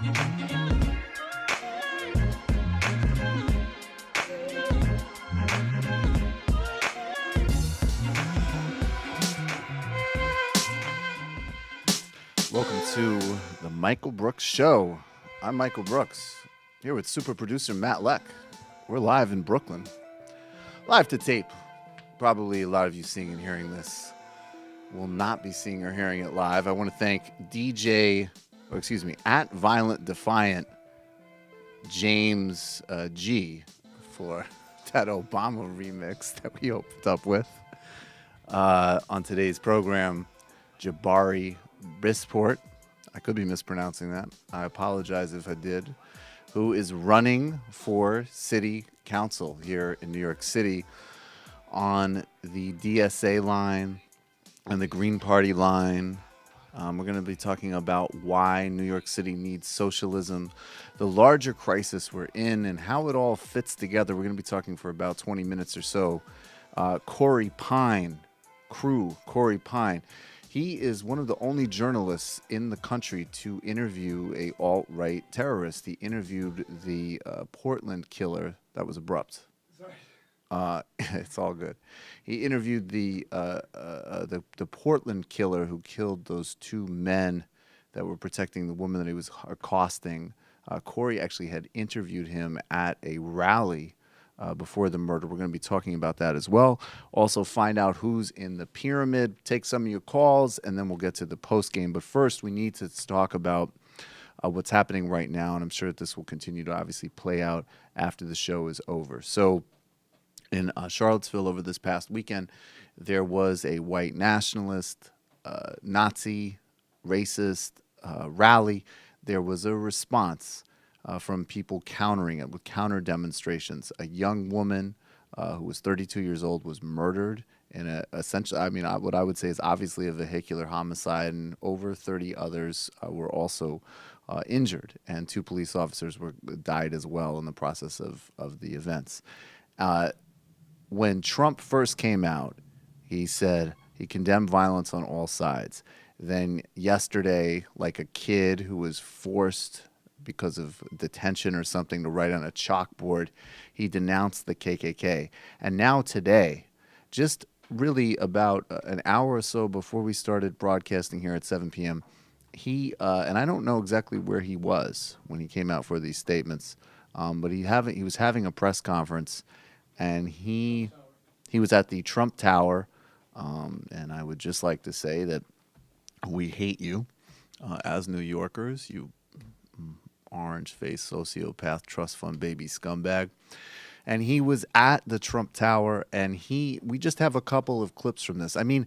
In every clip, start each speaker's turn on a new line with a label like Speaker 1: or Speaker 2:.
Speaker 1: Welcome to the Michael Brooks Show. I'm Michael Brooks, here with super producer Matt Leck. We're live in Brooklyn. Live to tape. Probably a lot of you seeing and hearing this will not be seeing or hearing it live. I want to thank at Violent Defiant James G for that Obama remix that we opened up with. On today's program, Jabari Brisport, I could be mispronouncing that. I apologize if I did, who is running for city council here in New York City on the DSA line and the Green Party line. We're going to be talking about why New York City needs socialism, the larger crisis we're in, and how it all fits together. We're going to be talking for about 20 minutes or so. Corey Pein. He is one of the only journalists in the country to interview a alt-right terrorist. He interviewed the Portland killer. That was abrupt. Sorry. It's all good. He interviewed the Portland killer who killed those two men that were protecting the woman that he was accosting. Corey actually had interviewed him at a rally before the murder. We're going to be talking about that as well. Also find out who's in the pyramid, take some of your calls, and then we'll get to the post game. But first, we need to talk about what's happening right now, and I'm sure that this will continue to obviously play out after the show is over. So in Charlottesville over this past weekend, there was a white nationalist, Nazi, racist rally. There was a response from people countering it with counter demonstrations. A young woman who was 32 years old was murdered in what I would say is obviously a vehicular homicide, and over 30 others were also injured, and 2 police officers died as well in the process of the events. When Trump first came out, he said he condemned violence on all sides. Then yesterday, like a kid who was forced because of detention or something to write on a chalkboard, he denounced the KKK. And now today, just really about an hour or so before we started broadcasting here at 7 p.m., he, and I don't know exactly where he was when he came out for these statements, but he was having a press conference, and he was at the Trump Tower, and I would just like to say that we hate you as New Yorkers, you orange-faced sociopath, trust fund baby scumbag. And he was at the Trump Tower, and we just have a couple of clips from this. I mean,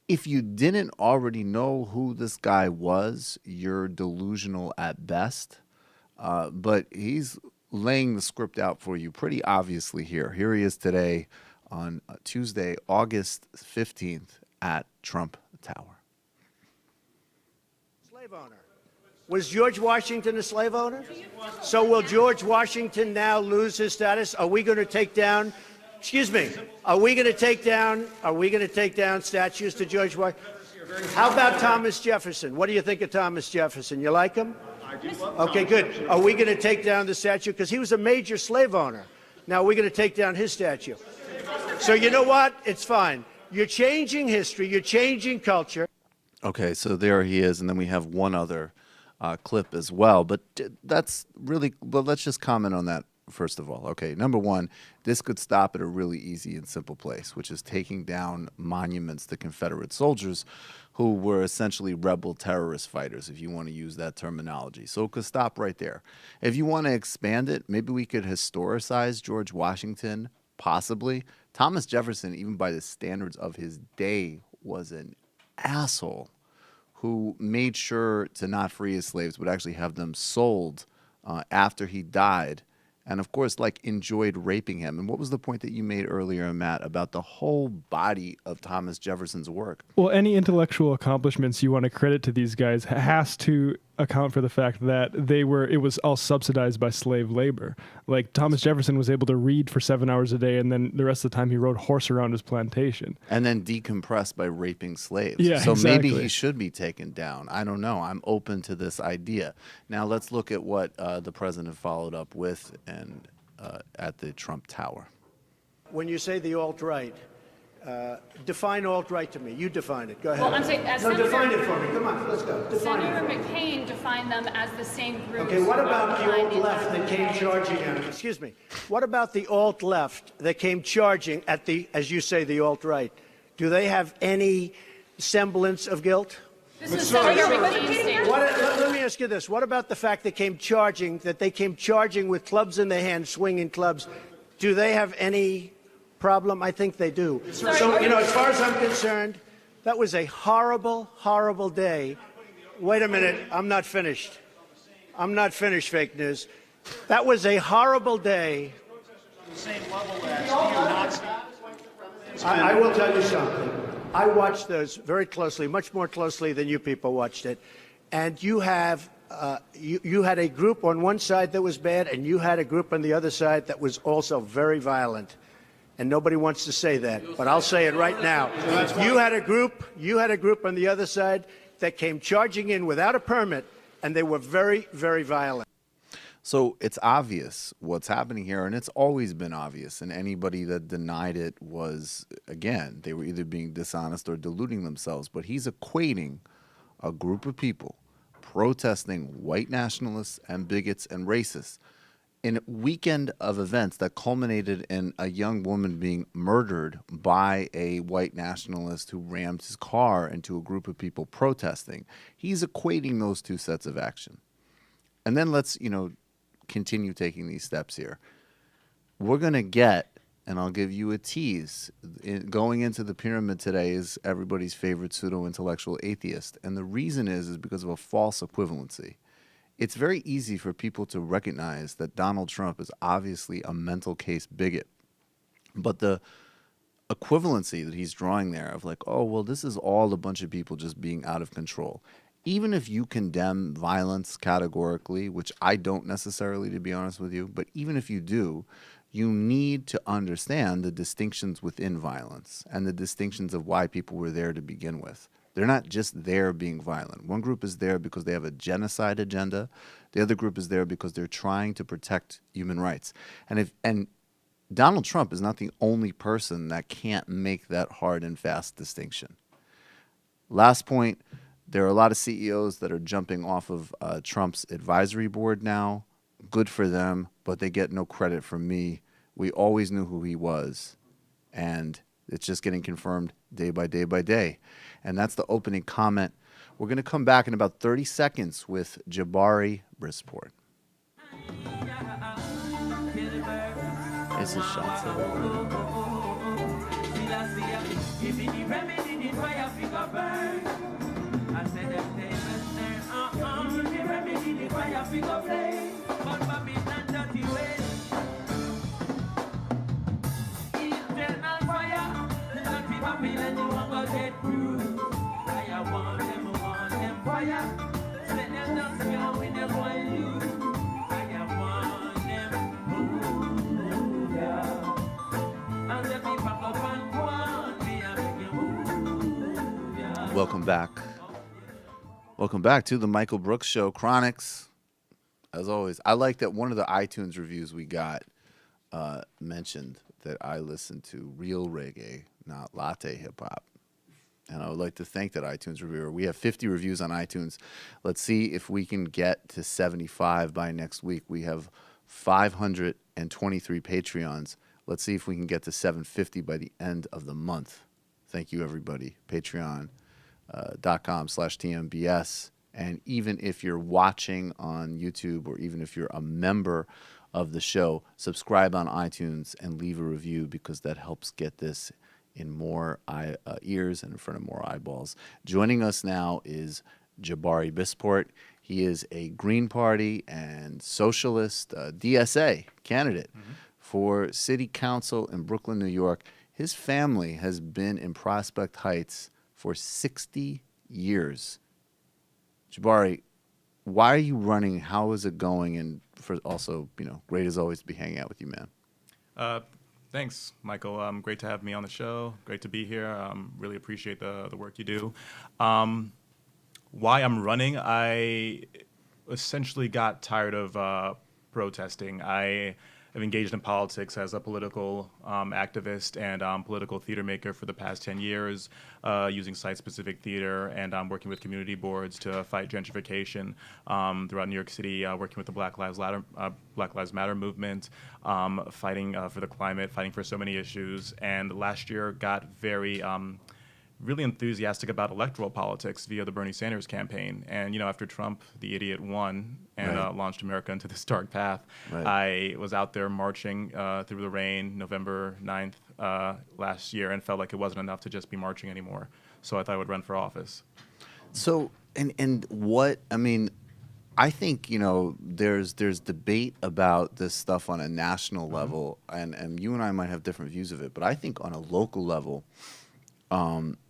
Speaker 1: if you didn't already know who this guy was, you're delusional at best. But he's laying the script out for you pretty obviously here. Here he is today on Tuesday, August 15th at Trump Tower.
Speaker 2: Slave owner. Was George Washington a slave owner? So will George Washington now lose his status? Are we going to take down, are we going to take down statues to George Washington? How about Thomas Jefferson? What do you think of Thomas Jefferson? You like him?
Speaker 3: I do love
Speaker 2: Okay, good. Are we going to take down the statue? Because he was a major slave owner. Now we're going to take down his statue. So you know what? It's fine. You're changing history. You're changing culture.
Speaker 1: Okay, so there he is, and then we have one other clip as well, but let's just comment on that first of all. Okay, number one, this could stop at a really easy and simple place, which is taking down monuments to Confederate soldiers who were essentially rebel terrorist fighters, if you want to use that terminology. So it could stop right there. If you want to expand it, maybe we could historicize George Washington, possibly. Thomas Jefferson, even by the standards of his day, was an asshole who made sure to not free his slaves, but actually have them sold after he died. And, of course, enjoyed raping him. And what was the point that you made earlier, Matt, about the whole body of Thomas Jefferson's work?
Speaker 4: Well, any intellectual accomplishments you want to credit to these guys has to
Speaker 3: account for the fact that it was all subsidized by slave labor. Like Thomas Jefferson was able to read for 7 hours a day, and then the rest of the time he rode horse around his plantation.
Speaker 1: And then decompress by raping slaves.
Speaker 3: Yeah,
Speaker 1: so
Speaker 3: exactly.
Speaker 1: maybe he should be taken down. I don't know. I'm open to this idea. Now let's look at what the president followed up with and at the Trump Tower.
Speaker 2: When you say the alt-right, define alt-right to me. You define it. Go ahead.
Speaker 4: Well, I'm saying,
Speaker 2: define it for me. Come on, let's go. Define
Speaker 4: Senator
Speaker 2: it.
Speaker 4: McCain defined them as the same group.
Speaker 2: Okay, what about the alt-left that came charging at it? Excuse me. What about the alt-left that came charging at the, as you say, the alt-right? Do they have any semblance of guilt?
Speaker 4: This is Senator McCain's statement.
Speaker 2: Let me ask you this. What about the fact that they came charging with clubs in their hands, swinging clubs? Do they have any problem? I think they do. So, as far as I'm concerned, that was a horrible, horrible day. Wait a minute. I'm not finished. I'm not finished, fake news. That was a horrible day. I will tell you something. I watched those very closely, much more closely than you people watched it. And you have you had a group on one side that was bad, and you had a group on the other side that was also very violent. And nobody wants to say that, but I'll say it right now. You had a group on the other side that came charging in without a permit, and they were very, very violent.
Speaker 1: So it's obvious what's happening here, and it's always been obvious. And anybody that denied it was, again, they were either being dishonest or deluding themselves. But he's equating a group of people protesting white nationalists and bigots and racists in a weekend of events that culminated in a young woman being murdered by a white nationalist who rammed his car into a group of people protesting. He's equating those two sets of action. And then let's, continue taking these steps here. We're going to get, and I'll give you a tease, going into the pyramid today is everybody's favorite pseudo-intellectual atheist. And the reason is because of a false equivalency. It's very easy for people to recognize that Donald Trump is obviously a mental case bigot. But the equivalency that he's drawing there of like, oh, well, this is all a bunch of people just being out of control. Even if you condemn violence categorically, which I don't necessarily, to be honest with you, but even if you do, you need to understand the distinctions within violence and the distinctions of why people were there to begin with. They're not just there being violent. One group is there because they have a genocide agenda. The other group is there because they're trying to protect human rights. And Donald Trump is not the only person that can't make that hard and fast distinction. Last point. There are a lot of CEOs that are jumping off of Trump's advisory board now. Good for them, but they get no credit from me. We always knew who he was, and it's just getting confirmed day by day by day. And that's the opening comment. We're going to come back in about 30 seconds with Jabari Brisport. This is shots of Welcome back. Welcome back to the Michael Brooks Show, Chronics. As always, I like that one of the iTunes reviews we got mentioned that I listen to real reggae, not latte hip-hop. And I would like to thank that iTunes reviewer. We have 50 reviews on iTunes. Let's see if we can get to 75 by next week. We have 523 Patreons. Let's see if we can get to 750 by the end of the month. Thank you, everybody. Patreon.com/TMBS. And even if you're watching on YouTube or even if you're a member of the show, subscribe on iTunes and leave a review because that helps get this in more ears and in front of more eyeballs. Joining us now is Jabari Brisport. He is a Green Party and Socialist DSA candidate for City Council in Brooklyn, New York. His family has been in Prospect Heights for 60 years. Jabari, why are you running? How is it going? And for also, great as always to be hanging out with you, man.
Speaker 5: Thanks, Michael. Great to have me on the show. Great to be here. Really appreciate the work you do. Why I'm running, I essentially got tired of protesting. I have engaged in politics as a political activist and political theater maker for the past 10 years, using site-specific theater and working with community boards to fight gentrification throughout New York City, working with the Black Lives Matter movement, fighting for the climate, fighting for so many issues. And last year got very really enthusiastic about electoral politics via the Bernie Sanders campaign. And, after Trump, the idiot, won and launched America into this dark path, I was out there marching through the rain November 9th last year and felt like it wasn't enough to just be marching anymore. So I thought I would run for office.
Speaker 1: So, and what, I think, there's debate about this stuff on a national level, and you and I might have different views of it, but I think on a local level,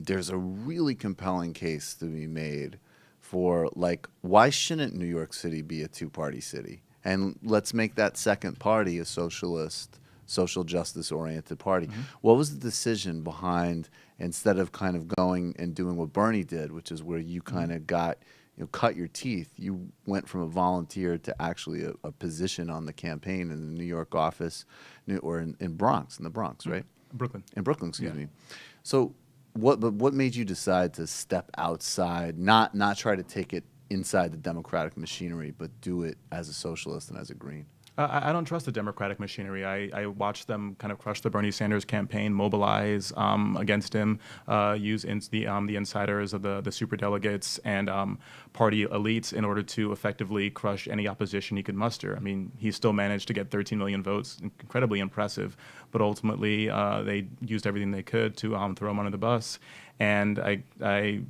Speaker 1: there's a really compelling case to be made for, why shouldn't New York City be a two-party city? And let's make that second party a socialist, social justice-oriented party. What was the decision behind, instead of kind of going and doing what Bernie did, which is where you kind of got, cut your teeth, you went from a volunteer to actually a position on the campaign in the New York office, or in the Bronx, right?
Speaker 5: Brooklyn.
Speaker 1: In Brooklyn, excuse me. So what made you decide to step outside, not try to take it inside the democratic machinery, but do it as a socialist and as a green?
Speaker 5: I don't trust the Democratic machinery. I watched them kind of crush the Bernie Sanders campaign, mobilize against him, use the insiders of the superdelegates and party elites in order to effectively crush any opposition he could muster. He still managed to get 13 million votes, incredibly impressive, but ultimately they used everything they could to throw him under the bus. And I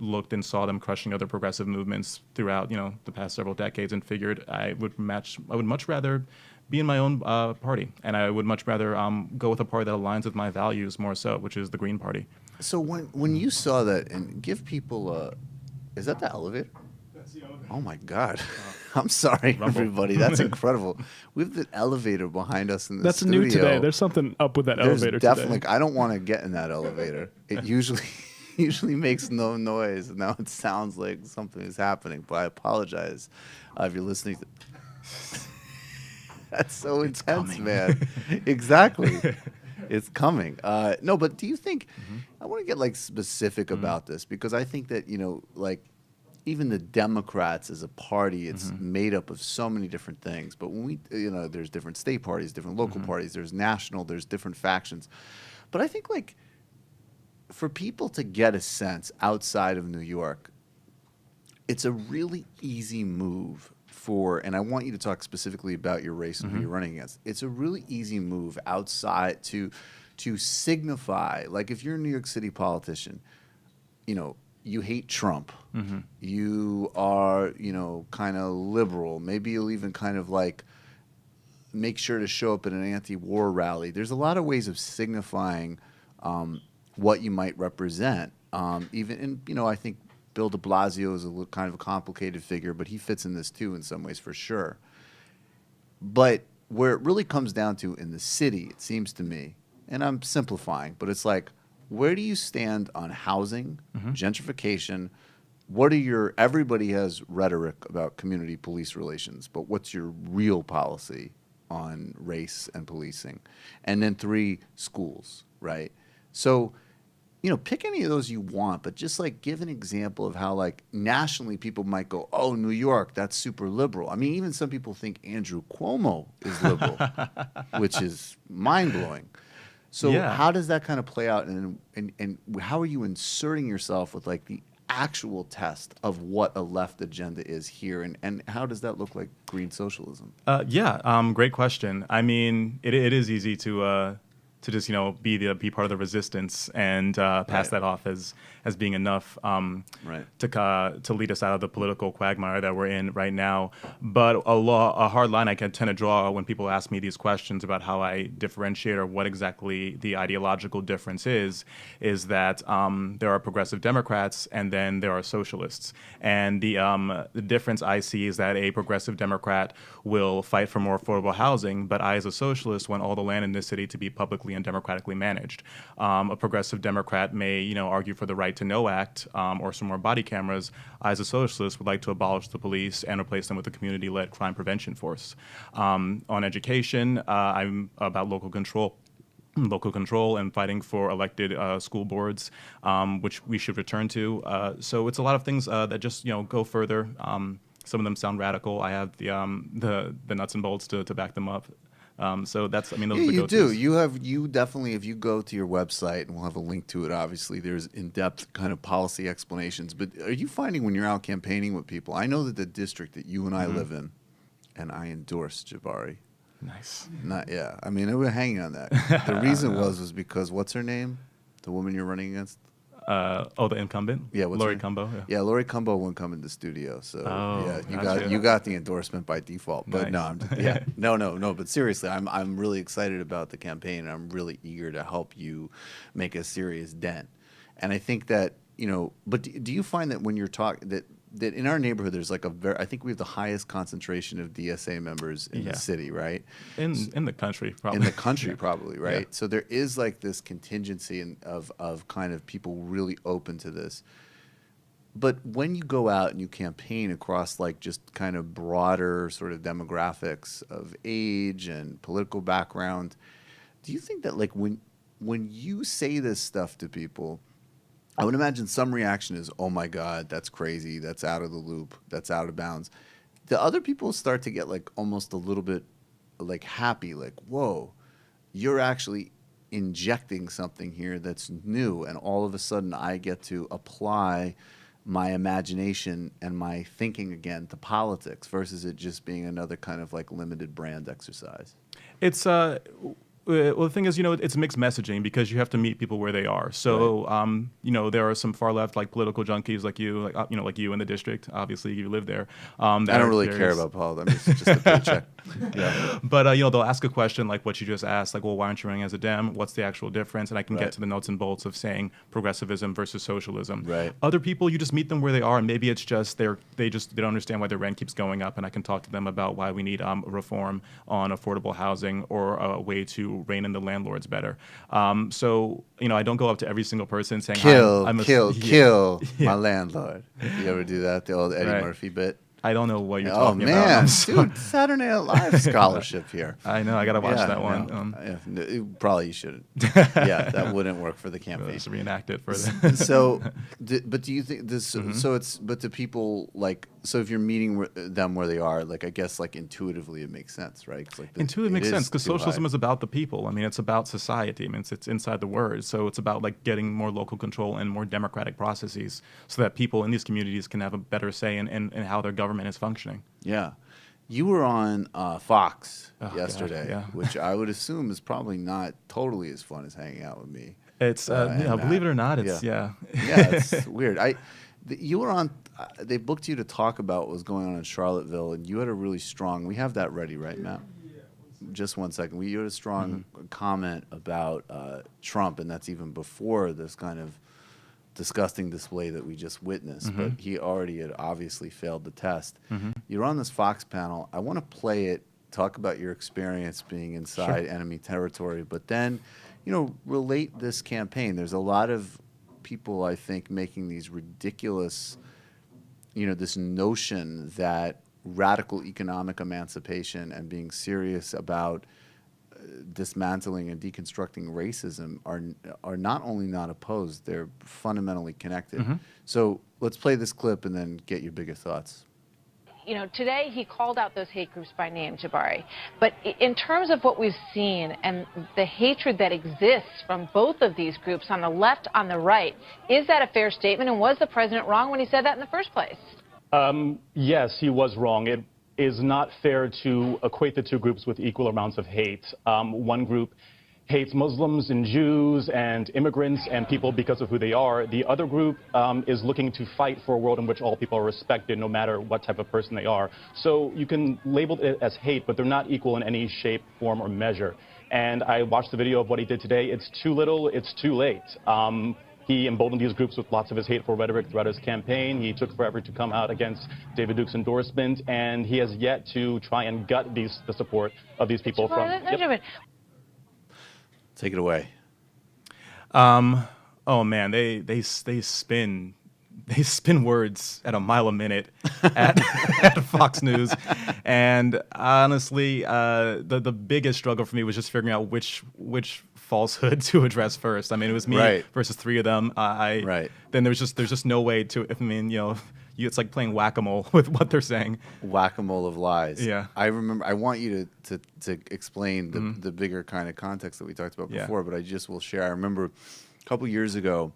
Speaker 5: looked and saw them crushing other progressive movements throughout, the past several decades, and figured I would much rather be in my own party, and I would much rather go with a party that aligns with my values more so, which is the Green Party.
Speaker 1: So when you saw that, and give people is that the elevator?
Speaker 3: That's the elevator.
Speaker 1: Oh my God. I'm sorry, everybody. That's incredible. We have the elevator behind us in the
Speaker 3: That's
Speaker 1: studio.
Speaker 3: new today. There's something up with that
Speaker 1: There's
Speaker 3: elevator
Speaker 1: definitely,
Speaker 3: today.
Speaker 1: I don't want to get in that elevator. It usually makes no noise. Now it sounds like something is happening, but I apologize if you're listening to That's so intense,
Speaker 5: coming.
Speaker 1: man. Exactly. It's coming. No, but do you think, I want to get specific about this, because I think that, even the Democrats as a party, it's made up of so many different things. But when we, there's different state parties, different local parties, there's national, there's different factions. But I think for people to get a sense outside of New York, it's a really easy move and I want you to talk specifically about your race and who you're running against. It's a really easy move outside to signify, if you're a New York City politician, you hate Trump, you are, kind of liberal, maybe you'll even kind of make sure to show up at an anti-war rally. There's a lot of ways of signifying what you might represent. Even in, I think Bill de Blasio is kind of a complicated figure, but he fits in this too in some ways for sure. But where it really comes down to in the city, it seems to me, and I'm simplifying, but it's where do you stand on housing, gentrification? Everybody has rhetoric about community police relations, but what's your real policy on race and policing? And then 3, schools, right? So, pick any of those you want, but just give an example of how nationally people might go, oh, New York, that's super liberal. Even some people think Andrew Cuomo is liberal, which is mind-blowing. So how does that kind of play out, and how are you inserting yourself with the actual test of what a left agenda is here, and how does that look like green socialism?
Speaker 5: Great question. It is easy to to just be part of the resistance and pass that off as being enough to lead us out of the political quagmire that we're in right now. But a hard line I can tend to draw when people ask me these questions about how I differentiate or what exactly the ideological difference is that there are progressive Democrats and then there are socialists. And the difference I see is that a progressive Democrat will fight for more affordable housing, but I, as a socialist, want all the land in this city to be publicly and democratically managed. A progressive Democrat may, argue for the Right to Know Act or some more body cameras. I, as a socialist, would like to abolish the police and replace them with a community-led crime prevention force. On education, I'm about local control and fighting for elected school boards, which we should return to. So it's a lot of things that just go further. Some of them sound radical. I have the nuts and bolts to back them up. So that's, those are the
Speaker 1: you
Speaker 5: go-tos.
Speaker 1: do. You definitely, if you go to your website, and we'll have a link to it, obviously, there's in-depth kind of policy explanations. But are you finding when you're out campaigning with people, I know that the district that you and I live in, and I endorse Jabari.
Speaker 5: Nice.
Speaker 1: We're hanging on that. The reason was because what's her name? The woman you're running against?
Speaker 5: The incumbent?
Speaker 1: Yeah, what's
Speaker 5: Lori
Speaker 1: her
Speaker 5: Cumbo.
Speaker 1: Yeah, Lori Cumbo won't come in the studio, so you got the endorsement by default. But
Speaker 5: Nice.
Speaker 1: no. But seriously, I'm really excited about the campaign, and I'm really eager to help you make a serious dent. And I think that but do you find that when you're talking that in our neighborhood there's like I think we have the highest concentration of DSA members in the city, right?
Speaker 5: In the country, probably.
Speaker 1: In the country, probably, right?
Speaker 5: Yeah.
Speaker 1: So there is like this contingency of kind of people really open to this. But when you go out and you campaign across like just kind of broader sort of demographics of age and political background, do you think that like when you say this stuff to people, I would imagine some reaction is, oh my God, that's crazy, that's out of the loop, that's out of bounds. The other people start to get like almost a little bit like happy, like, whoa, you're actually injecting something here that's new, and all of a sudden I get to apply my imagination and my thinking again to politics versus it just being another kind of like limited brand exercise.
Speaker 5: It's well, the thing is, it's mixed messaging because you have to meet people where they are. So,
Speaker 1: right.
Speaker 5: There are some far left, like political junkies, like you, like you in the district. Obviously, you live there.
Speaker 1: I don't really care about politics. I'm just a paycheck.
Speaker 5: Yeah. But they'll ask a question like what you just asked, like, well, why aren't you running as a Dem? What's the actual difference? And I can get to the nuts and bolts of saying progressivism versus socialism.
Speaker 1: Right.
Speaker 5: Other people, you just meet them where they are, and maybe it's just they don't understand why their rent keeps going up, and I can talk to them about why we need reform on affordable housing or a way to rein in the landlords better. So I don't go up to every single person saying
Speaker 1: kill
Speaker 5: Yeah.
Speaker 1: my landlord. You ever do that? The old Eddie
Speaker 5: Right.
Speaker 1: Murphy bit.
Speaker 5: I don't know what you're talking
Speaker 1: Oh man,
Speaker 5: about.
Speaker 1: dude, Saturday Night Live scholarship here.
Speaker 5: I know. I gotta watch that one.
Speaker 1: No, probably you shouldn't. Yeah, that wouldn't work for the campaign.
Speaker 5: Just reenact it for the.
Speaker 1: So, but do you think this? So it's to people like if you're meeting them where they are, like I guess like intuitively it makes sense, right? Like
Speaker 5: Intuitively makes sense because socialism
Speaker 1: high.
Speaker 5: is about the people. It's about society. It's inside the words. So it's about like getting more local control and more democratic processes so that people in these communities can have a better say in how their government is functioning.
Speaker 1: Yeah. You were on Fox yesterday,
Speaker 5: God, yeah.
Speaker 1: which I would assume is probably not totally as fun as hanging out with me.
Speaker 5: It's believe it or not, it's
Speaker 1: Yeah, it's weird. You were on. They booked you to talk about what was going on in Charlottesville, and you had a really strong. We have that ready, right, Matt? Just one second. You had a strong comment about Trump, and that's even before this kind of disgusting display that we just witnessed. But he already had obviously failed the test. You're on this Fox panel. I want to play it. Talk about your experience being inside enemy territory, but then, relate this campaign. There's a lot of people, I think, making these ridiculous, this notion that radical economic emancipation and being serious about dismantling and deconstructing racism are not only not opposed, they're fundamentally connected. So let's play this clip and then get your bigger thoughts.
Speaker 6: Today he called out those hate groups by name, Jabari. But in terms of what we've seen and the hatred that exists from both of these groups on the left, on the right, is that a fair statement? And was the president wrong when he said that in the first place?
Speaker 7: Yes, he was wrong. It is not fair to equate the two groups with equal amounts of hate. One group hates Muslims and Jews and immigrants and people because of who they are. The other group is looking to fight for a world in which all people are respected, no matter what type of person they are. So you can label it as hate, but they're not equal in any shape, form, or measure. And I watched the video of what he did today. It's too little, it's too late. He emboldened these groups with lots of his hateful rhetoric throughout his campaign. He took forever to come out against David Duke's endorsement, and he has yet to try and gut the support of these people from...
Speaker 1: Take it away.
Speaker 5: Oh man, they spin words at a mile a minute at, at Fox News, and honestly, the biggest struggle for me was just figuring out which falsehood to address first. I mean, it was me versus three of them. Then there's just no way to. I mean, it's like playing whack-a-mole with what they're saying.
Speaker 1: Whack-a-mole of lies.
Speaker 5: Yeah.
Speaker 1: I remember. I want you to explain the bigger kind of context that we talked about before, but I just will share. I remember a couple years ago,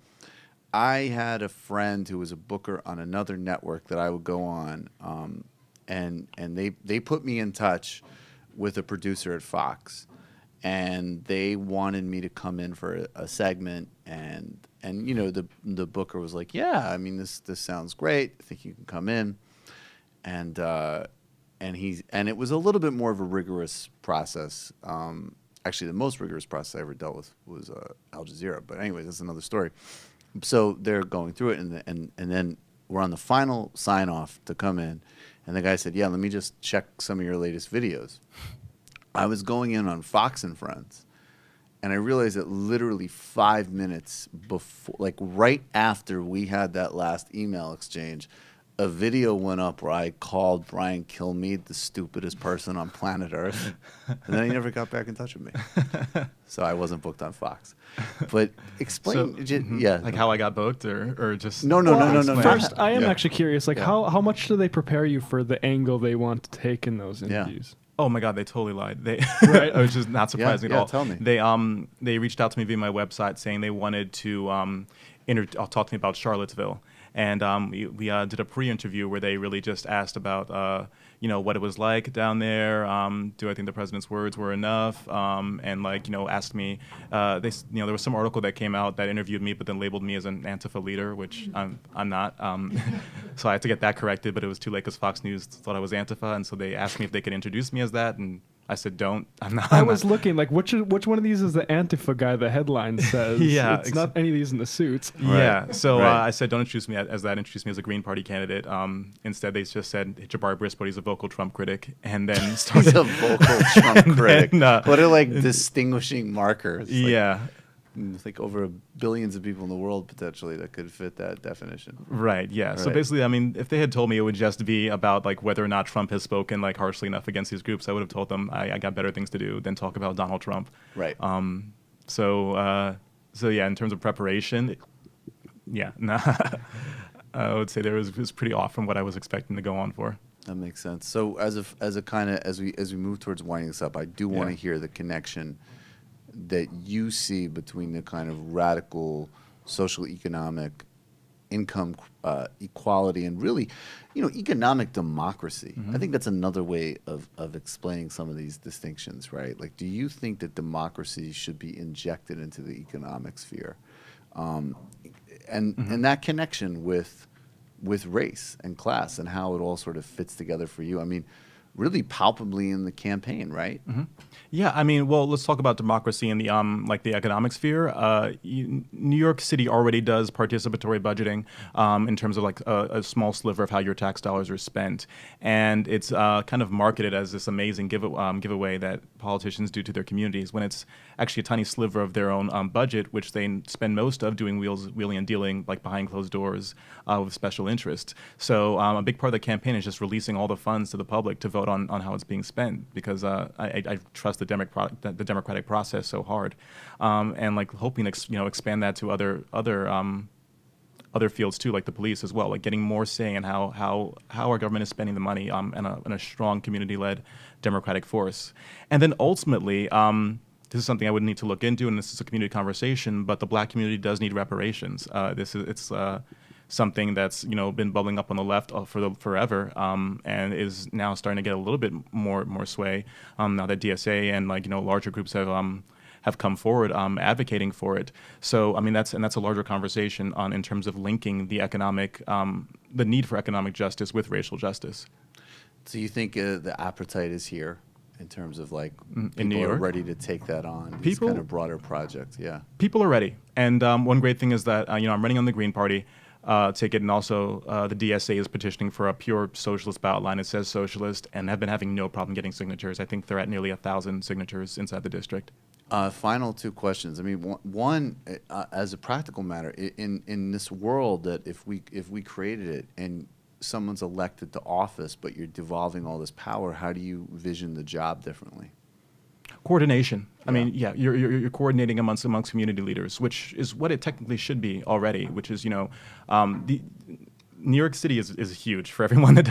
Speaker 1: I had a friend who was a booker on another network that I would go on, and they put me in touch with a producer at Fox, and they wanted me to come in for a segment, and the booker was like, yeah, I mean this sounds great, I think you can come in, and it was a little bit more of a rigorous process. Actually, the most rigorous process I ever dealt with was Al Jazeera, but anyway, that's another story. So they're going through it, and then we're on the final sign-off to come in, and the guy said, yeah, let me just check some of your latest videos. I was going in on Fox and Friends, and I realized that literally 5 minutes before, like right after we had that last email exchange, a video went up where I called Brian Kilmeade the stupidest person on planet Earth, and then he never got back in touch with me. So I wasn't booked on Fox. But explain, yeah,
Speaker 5: like how I got booked, or just
Speaker 1: no.
Speaker 3: First, I am actually curious, like how much do they prepare you for the angle they want to take in those interviews?
Speaker 5: Oh my God, they totally lied. They,
Speaker 3: right?
Speaker 5: I was just not surprising at all.
Speaker 1: Tell me.
Speaker 5: They reached out to me via my website saying they wanted to talk to me about Charlottesville. And we did a pre-interview where they really just asked about what it was like down there. Do I think the president's words were enough? And asked me. There was some article that came out that interviewed me, but then labeled me as an Antifa leader, which I'm not. So I had to get that corrected, but it was too late because Fox News thought I was Antifa, and so they asked me if they could introduce me as that, and I said, don't. I'm not.
Speaker 3: I was looking like which one of these is the Antifa guy? The headline says.
Speaker 5: Yeah,
Speaker 3: it's not any of these in the suits.
Speaker 5: Yeah, so I said, don't introduce me as that. Introduce me as a Green Party candidate. Instead, they just said Jabari Brisport, he's a vocal Trump critic, and then started.
Speaker 1: He's a vocal Trump critic. What are distinguishing markers? It's like over billions of people in the world potentially that could fit that definition.
Speaker 5: Right. Yeah. So basically, I mean, if they had told me it would just be about whether or not Trump has spoken harshly enough against these groups, I would have told them I got better things to do than talk about Donald Trump.
Speaker 1: Right.
Speaker 5: So yeah, in terms of preparation, I would say it was pretty off from what I was expecting to go on for.
Speaker 1: That makes sense. So as we move towards winding this up, I do want to hear the connection that you see between the kind of radical social economic income equality and really, economic democracy. I think that's another way of explaining some of these distinctions, right? Like, do you think that democracy should be injected into the economic sphere? And that connection with race and class and how it all sort of fits together for you. I mean, really palpably in the campaign, right?
Speaker 5: Yeah, I mean, well, let's talk about democracy in the the economic sphere. New York City already does participatory budgeting in terms of a small sliver of how your tax dollars are spent, and it's kind of marketed as this amazing giveaway that politicians do to their communities when it's actually a tiny sliver of their own budget, which they spend most of doing wheeling and dealing behind closed doors with special interests. So a big part of the campaign is just releasing all the funds to the public to vote on how it's being spent, because I trust the democratic process so hard, and hoping to expand that to other fields too, like the police as well, getting more say in how our government is spending the money in a strong community-led democratic force. And then ultimately, this is something I would need to look into, and this is a community conversation, but the Black community does need reparations. It's something that's been bubbling up on the left for forever, and is now starting to get a little bit more sway now that DSA and larger groups have come forward advocating for it. So I mean that's a larger conversation in terms of linking the the need for economic justice with racial justice.
Speaker 1: So you think the appetite is here in terms of like
Speaker 5: in
Speaker 1: people
Speaker 5: New
Speaker 1: are
Speaker 5: York?
Speaker 1: ready to take that on, these kind of broader projects? Yeah.
Speaker 5: People are ready. And one great thing is that, I'm running on the Green Party ticket, and also the DSA is petitioning for a pure socialist ballot line. It says socialist, and have been having no problem getting signatures. I think they're at nearly 1,000 signatures inside the district.
Speaker 1: Final two questions. I mean, one as a practical matter, in this world that if we created it and someone's elected to office, but you're devolving all this power, how do you vision the job differently?
Speaker 5: Coordination. I mean, you're coordinating amongst community leaders, which is what it technically should be already. Which is, the New York City is huge for everyone that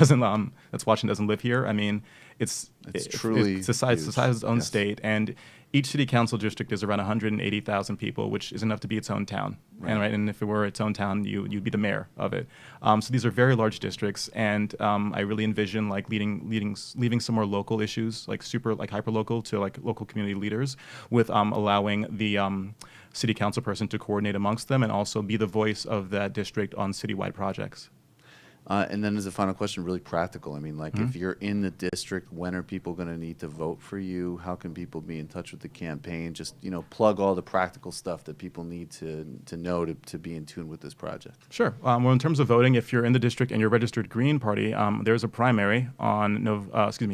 Speaker 5: that's watching doesn't live here. I mean, it's
Speaker 1: truly
Speaker 5: it's the size of its own
Speaker 1: Yes.
Speaker 5: state, and each city council district is around 180,000 people, which is enough to be its own town. And if it were its own town, you'd be the mayor of it. So these are very large districts, and I really envision like leaving some more local issues, like hyper local, to like local community leaders, with allowing the city council person to coordinate amongst them and also be the voice of that district on citywide projects.
Speaker 1: And then as a final question, really practical. I mean, like if you're in the district, when are people going to need to vote for you? How can people be in touch with the campaign? Just, plug all the practical stuff that people need to know to be in tune with this project.
Speaker 5: Sure. Well, in terms of voting, if you're in the district and you're registered Green Party, there's a primary on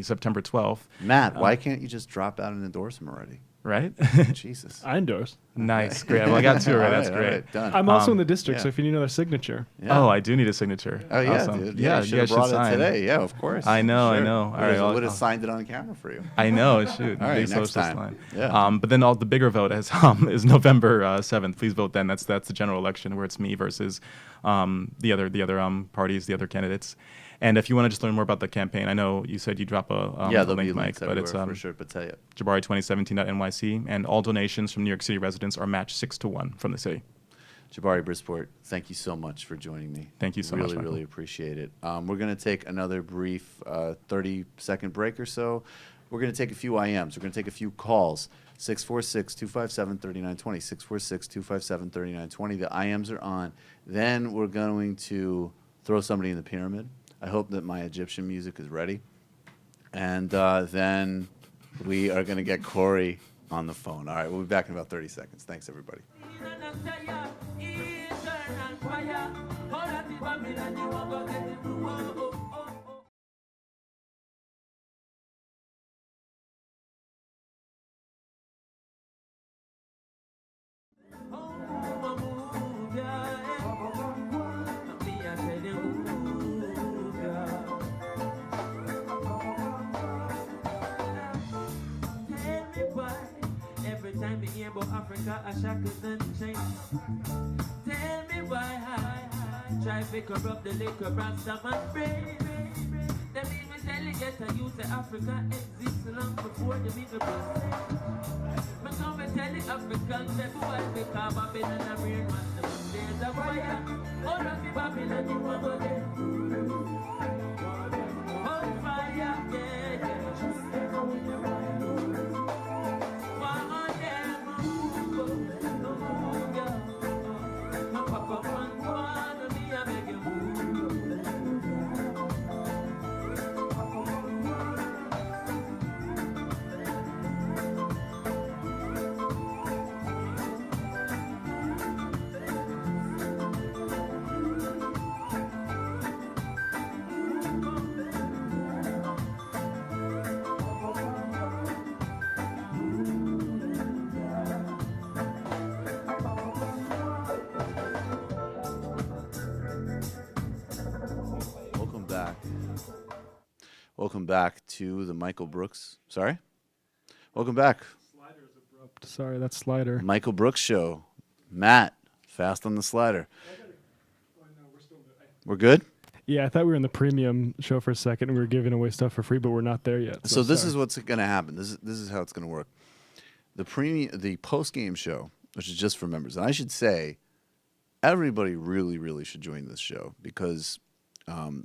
Speaker 5: September 12th.
Speaker 1: Matt, why can't you just drop out an endorsement already?
Speaker 5: Right?
Speaker 1: Jesus.
Speaker 3: I endorse.
Speaker 5: Nice. Great. Well, I got two already. That's
Speaker 1: All
Speaker 5: great.
Speaker 1: right, done.
Speaker 3: I'm also in the district,
Speaker 1: yeah.
Speaker 3: so if you need another signature.
Speaker 1: Yeah.
Speaker 5: Oh, I do need a signature.
Speaker 1: Oh, yeah,
Speaker 5: Awesome.
Speaker 1: dude.
Speaker 5: Yeah,
Speaker 1: you
Speaker 5: you guys
Speaker 1: should have
Speaker 5: should
Speaker 1: brought
Speaker 5: sign.
Speaker 1: it today. Yeah, of course.
Speaker 5: I know, I
Speaker 1: Sure.
Speaker 5: know. All right,
Speaker 1: I would have
Speaker 5: I'll-
Speaker 1: signed it on camera for you.
Speaker 5: I know. Shoot.
Speaker 1: All right,
Speaker 5: Big
Speaker 1: next
Speaker 5: socialist
Speaker 1: time.
Speaker 5: line.
Speaker 1: Yeah.
Speaker 5: But then the bigger vote is November 7th. Please vote then. That's the general election where it's me versus the other parties, the other candidates. And if you want to just learn more about the campaign, I know you said you drop a
Speaker 1: There'll
Speaker 5: link,
Speaker 1: be
Speaker 5: Mike,
Speaker 1: links
Speaker 5: but it's
Speaker 1: everywhere for sure. But tell you,
Speaker 5: Jabari2017.nyc, and all donations from New York City residents are matched 6-1 from the city.
Speaker 1: Jabari Brisport, thank you so much for joining me.
Speaker 5: Thank you so much,
Speaker 1: Really,
Speaker 5: Michael.
Speaker 1: really appreciate it. We're going to take another brief 30-second break or so. We're going to take a few IMs. We're going to take a few calls. 646-257-3920, 646-257-3920. The IMs are on. Then we're going to throw somebody in the pyramid. I hope that my Egyptian music is ready. And then we are going to get Corey on the phone. All right, we'll be back in about 30 seconds. Thanks, everybody.
Speaker 8: Every time you hear about Africa, I shackles and chains. Tell me why I try to corrupt the liquor ransom and brain. Them even delegate to use the Africa exists long before the middle process. But come and tell the Africans everywhere they come Babylon and real man. There's a fire. All of the Babylon you want to get. On fire, yeah.
Speaker 1: Welcome back to the Michael Brooks. Sorry? Welcome back.
Speaker 3: Sorry, that's Slider.
Speaker 1: Michael Brooks Show. Matt, fast on the slider. We're good?
Speaker 3: Yeah, I thought we were in the premium show for a second and we were giving away stuff for free, but we're not there yet.
Speaker 1: So this
Speaker 3: sorry.
Speaker 1: is what's going to happen. This is how it's going to work. The post-game show, which is just for members. And I should say, everybody really, really should join this show because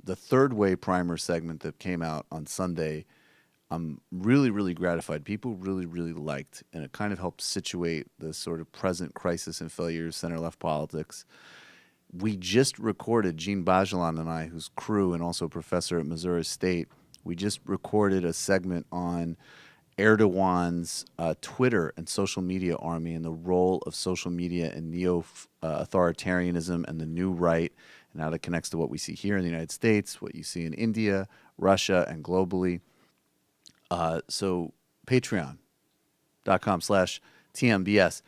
Speaker 1: the third way primer segment that came out on Sunday, I'm really, really gratified. People really, really liked, and it kind of helped situate the sort of present crisis and failure of center-left politics. We just recorded, Gene Bajalan and I, who's crew and also professor at Missouri State, we just recorded a segment on Erdogan's Twitter and social media army and the role of social media in neo-authoritarianism and the new right and how that connects to what we see here in the United States, what you see in India, Russia, and globally. So patreon.com/TMBS.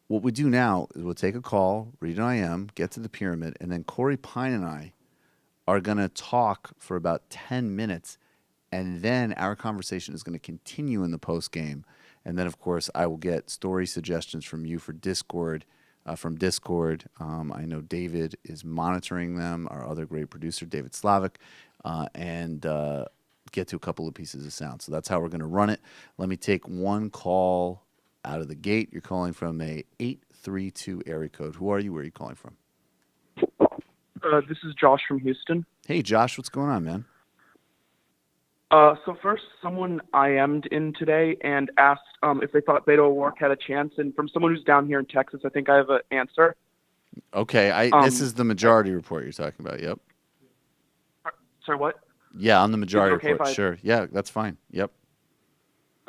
Speaker 1: What we do now is we'll take a call, read an IM, get to the pyramid, and then Corey Pein and I are going to talk for about 10 minutes, and then our conversation is going to continue in the post game. And then, of course, I will get story suggestions from you for Discord. From Discord, I know David is monitoring them, our other great producer, David Slavic, and get to a couple of pieces of sound. So that's how we're going to run it. Let me take one call out of the gate. You're calling from a 832 area code. Who are you? Where are you calling from?
Speaker 9: This is Josh from Houston.
Speaker 1: Hey, Josh, what's going on, man?
Speaker 9: So first, someone IM'd in today and asked if they thought Beto O'Rourke had a chance. And from someone who's down here in Texas, I think I have an answer.
Speaker 1: Okay, this is the majority report you're talking about, yep.
Speaker 9: Sorry, what?
Speaker 1: Yeah, on the majority
Speaker 9: okay
Speaker 1: report, sure. Yeah, that's fine, yep.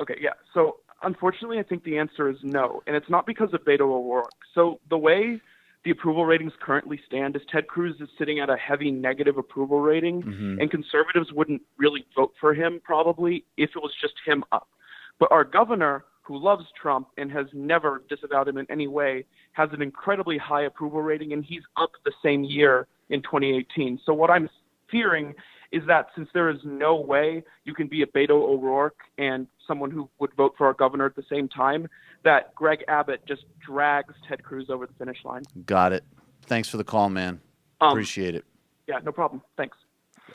Speaker 9: Okay, yeah. So unfortunately, I think the answer is no. And it's not because of Beto O'Rourke. So the way the approval ratings currently stand is Ted Cruz is sitting at a heavy negative approval rating, and conservatives wouldn't really vote for him probably if it was just him up. But our governor, who loves Trump and has never disavowed him in any way, has an incredibly high approval rating, and he's up the same year in 2018. So what I'm fearing is that since there is no way you can be a Beto O'Rourke and someone who would vote for our governor at the same time, that Greg Abbott just drags Ted Cruz over the finish line.
Speaker 1: Got it. Thanks for the call, man. Appreciate it.
Speaker 9: Yeah, no problem. Thanks.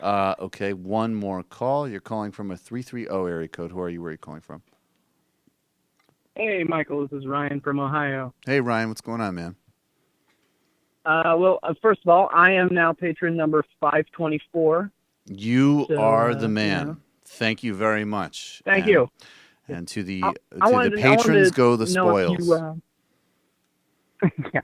Speaker 1: Okay, one more call. You're calling from a 330 area code. Who are you? Where are you calling from?
Speaker 10: Hey, Michael. This is Ryan from Ohio.
Speaker 1: Hey, Ryan. What's going on, man?
Speaker 10: First of all, I am now patron number 524.
Speaker 1: You are the man. Thank you very much.
Speaker 10: Thank you.
Speaker 1: And to the
Speaker 10: the
Speaker 1: patrons go the spoils.
Speaker 10: Yeah.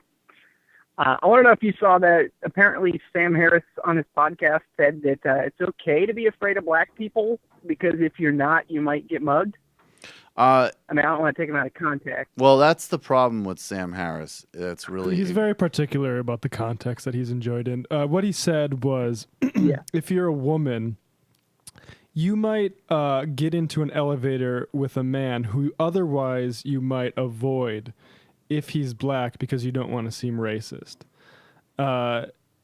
Speaker 10: I want to know if you saw that apparently Sam Harris on his podcast said that it's okay to be afraid of black people because if you're not, you might get mugged. I don't want to take him out of context.
Speaker 1: Well, that's the problem with Sam Harris.
Speaker 3: He's very particular about the context that he's enjoyed in. What he said was, if you're a woman, you might get into an elevator with a man who otherwise you might avoid if he's black because you don't want to seem racist.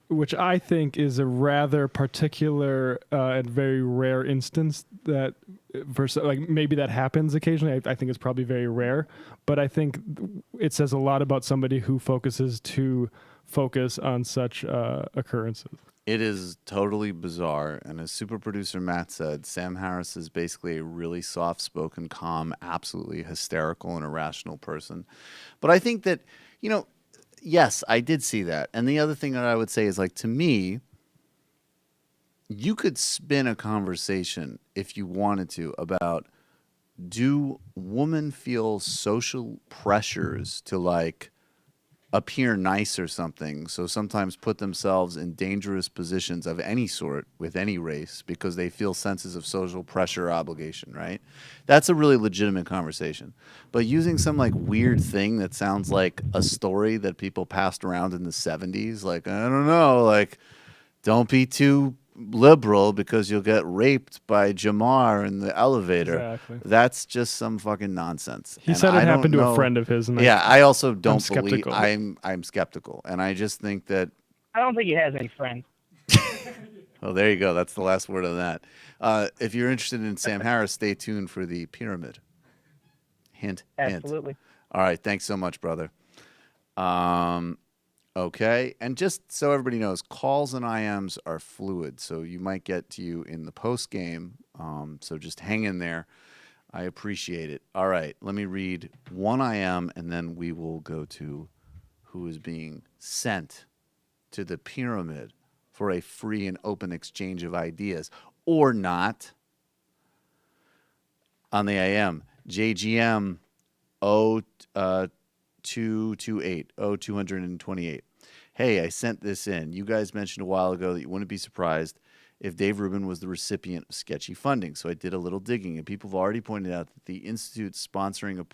Speaker 3: Which I think is a rather particular and very rare instance that, maybe that happens occasionally. I think it's probably very rare, but I think it says a lot about somebody who focuses on such occurrences.
Speaker 1: It is totally bizarre, and as super producer Matt said, Sam Harris is basically a really soft-spoken, calm, absolutely hysterical and irrational person. But I think that, yes, I did see that. And the other thing that I would say is, to me, you could spin a conversation if you wanted to about, do women feel social pressures to, appear nice or something, so sometimes put themselves in dangerous positions of any sort with any race because they feel senses of social pressure or obligation, right? That's a really legitimate conversation. But using some weird thing that sounds like a story that people passed around in the 70s, I don't know, don't be too liberal because you'll get raped by Jamar in the elevator.
Speaker 3: Exactly.
Speaker 1: That's just some fucking nonsense.
Speaker 3: He said it happened to a friend of his. And
Speaker 1: I also don't believe.
Speaker 3: skeptical.
Speaker 1: I'm skeptical, and I just think that.
Speaker 10: I don't think he has any friends.
Speaker 1: Oh, there you go. That's the last word on that. If you're interested in Sam Harris, stay tuned for the pyramid. Hint.
Speaker 10: Absolutely.
Speaker 1: Hint. All right. Thanks so much, brother. Okay, and just so everybody knows, calls and IMs are fluid, so you might get to you in the post game. So just hang in there. I appreciate it. All right, let me read one IM, and then we will go to who is being sent to the pyramid for a free and open exchange of ideas, or not. on the AM. JGM 0228. Hey, I sent this in. You guys mentioned a while ago that you wouldn't be surprised if Dave Rubin was the recipient of sketchy funding. So I did a little digging, and people have already pointed out that the Institute sponsoring a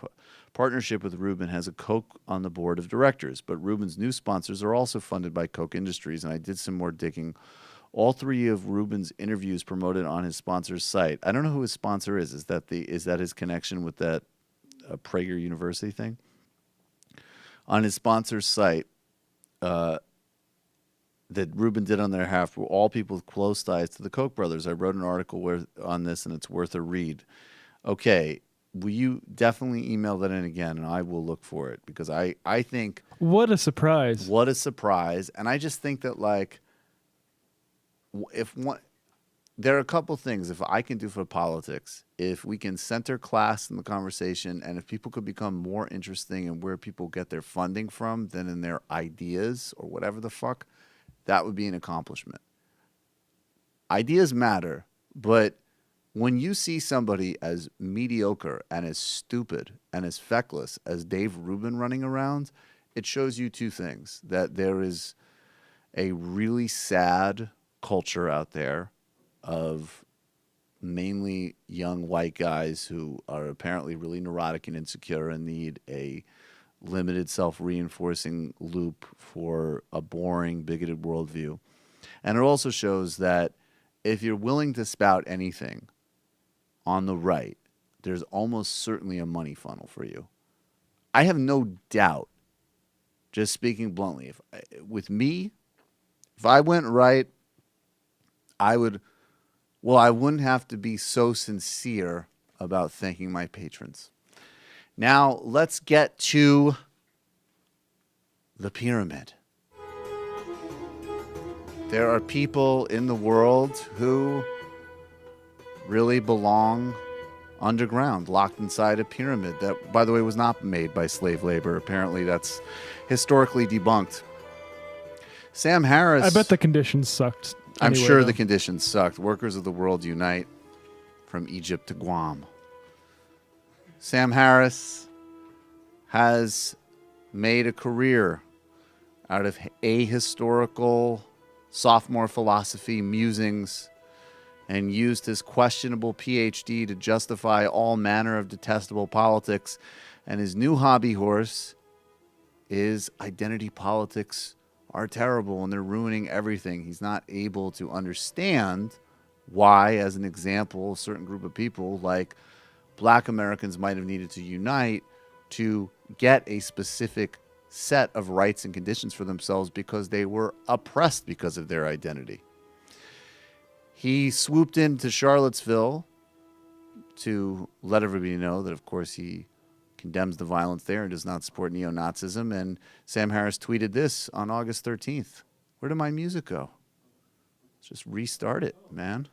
Speaker 1: partnership with Rubin has a Coke on the board of directors. But Rubin's new sponsors are also funded by Coke Industries, and I did some more digging. All three of Rubin's interviews promoted on his sponsor's site. I don't know who his sponsor is. Is that his connection with that Prager University thing? On his sponsor's site, that Rubin did on their behalf were all people with close ties to the Koch brothers. I wrote an article on this, and it's worth a read. Okay, will you definitely email that in again, and I will look for it, because I think...
Speaker 3: What a surprise.
Speaker 1: What a surprise. And I just think that, like, there are a couple things if I can do for politics, if we can center class in the conversation, and if people could become more interesting in where people get their funding from than in their ideas or whatever the fuck, that would be an accomplishment. Ideas matter, but when you see somebody as mediocre and as stupid and as feckless as Dave Rubin running around, it shows you two things: that there is a really sad culture out there of mainly young white guys who are apparently really neurotic and insecure and need a limited self-reinforcing loop for a boring, bigoted worldview. And it also shows that if you're willing to spout anything on the right, there's almost certainly a money funnel for you. I have no doubt, just speaking bluntly, if I went right, I wouldn't have to be so sincere about thanking my patrons. Now, let's get to the pyramid. There are people in the world who really belong underground, locked inside a pyramid that, by the way, was not made by slave labor. Apparently, that's historically debunked. Sam Harris...
Speaker 3: I bet the conditions sucked.
Speaker 1: I'm sure the conditions sucked. Workers of the world unite from Egypt to Guam. Sam Harris has made a career out of ahistorical sophomore philosophy musings and used his questionable PhD to justify all manner of detestable politics. And his new hobby horse is identity politics are terrible and they're ruining everything. He's not able to understand why, as an example, a certain group of people like Black Americans might have needed to unite to get a specific set of rights and conditions for themselves because they were oppressed because of their identity. He swooped into Charlottesville to let everybody know that, of course, he condemns the violence there and does not support neo-Nazism. And Sam Harris tweeted this on August 13th. Where did my music go? Let's just restart it, man.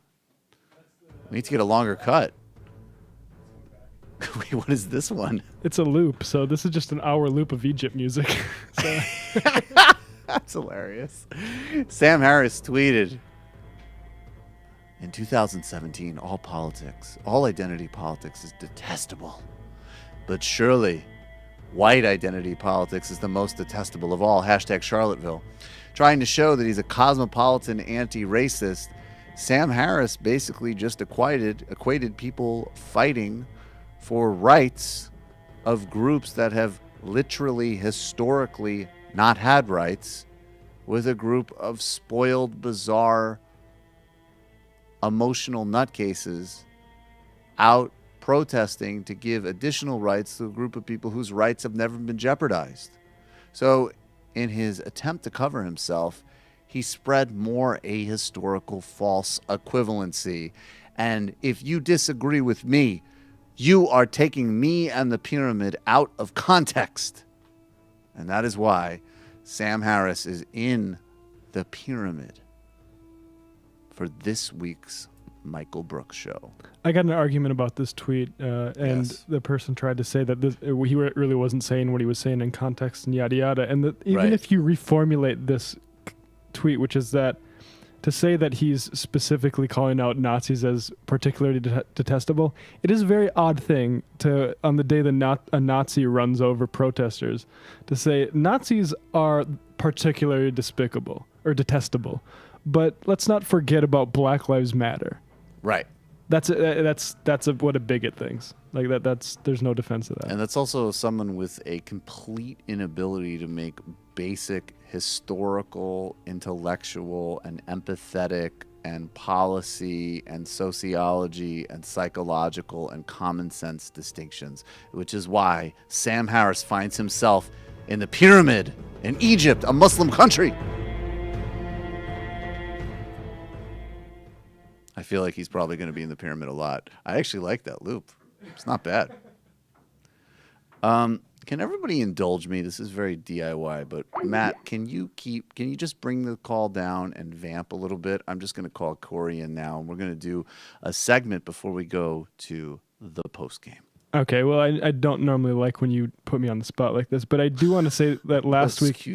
Speaker 1: We need to get a longer cut. Wait, what is this one?
Speaker 3: It's a loop, so this is just an hour loop of Egypt music.
Speaker 1: That's hilarious. Sam Harris tweeted, in 2017, all politics, all identity politics is detestable. But surely, white identity politics is the most detestable of all. Hashtag Charlottesville. Trying to show that he's a cosmopolitan anti-racist, Sam Harris basically just equated people fighting for rights of groups that have literally, historically not had rights with a group of spoiled, bizarre, emotional nutcases out protesting to give additional rights to a group of people whose rights have never been jeopardized. So in his attempt to cover himself, he spread more ahistorical false equivalency. And if you disagree with me, you are taking me and the pyramid out of context. And that is why Sam Harris is in the pyramid for this week's Michael Brooks Show.
Speaker 3: I got an argument about this tweet, and
Speaker 1: Yes.
Speaker 3: the person tried to say that he really wasn't saying what he was saying in context and yada yada. And even
Speaker 1: Right.
Speaker 3: if you reformulate this tweet, which is that to say that he's specifically calling out Nazis as particularly detestable, it is a very odd thing to, on the day that a Nazi runs over protesters, to say Nazis are particularly despicable or detestable. But let's not forget about Black Lives Matter.
Speaker 1: Right.
Speaker 3: That's what a bigot thinks. Like there's no defense of that.
Speaker 1: And that's also someone with a complete inability to make basic historical, intellectual, and empathetic and policy and sociology and psychological and common sense distinctions, which is why Sam Harris finds himself in the pyramid in Egypt, a Muslim country. I feel like he's probably going to be in the pyramid a lot. I actually like that loop. It's not bad. Can everybody indulge me? This is very DIY, but Matt, can you just bring the call down and vamp a little bit? I'm just going to call Corey in now, and we're going to do a segment before we go to the post game.
Speaker 3: Okay, well, I don't normally like when you put me on the spot like this, but I do want to say that last week,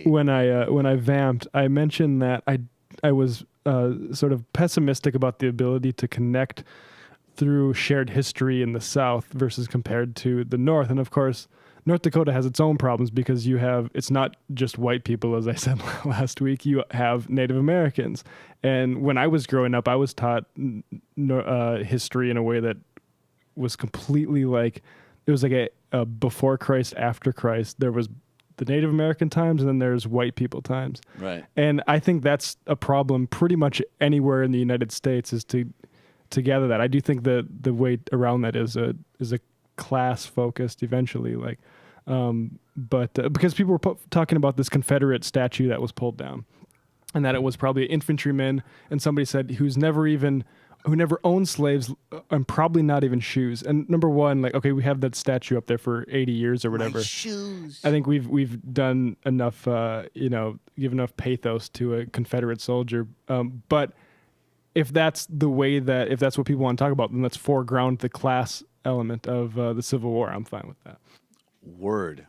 Speaker 3: when I vamped, I mentioned that I was sort of pessimistic about the ability to connect through shared history in the South versus compared to the North. And of course, North Dakota has its own problems because it's not just white people, as I said last week, you have Native Americans. And when I was growing up, I was taught history in a way that was completely like, it was like a before Christ, after Christ. There was the Native American times, and then there's white people times.
Speaker 1: Right.
Speaker 3: And I think that's a problem pretty much anywhere in the United States, is to gather that. I do think that the way around that is a class focused eventually, like, but because people were talking about this Confederate statue that was pulled down, and that it was probably an infantryman, and somebody said who never owned slaves and probably not even shoes. And number one, like, okay, we have that statue up there for 80 years or whatever.
Speaker 1: My shoes.
Speaker 3: I think we've done enough, give enough pathos to a Confederate soldier. But if that's what people want to talk about, then let's foreground the class element of the Civil War. I'm fine with that.
Speaker 1: Word.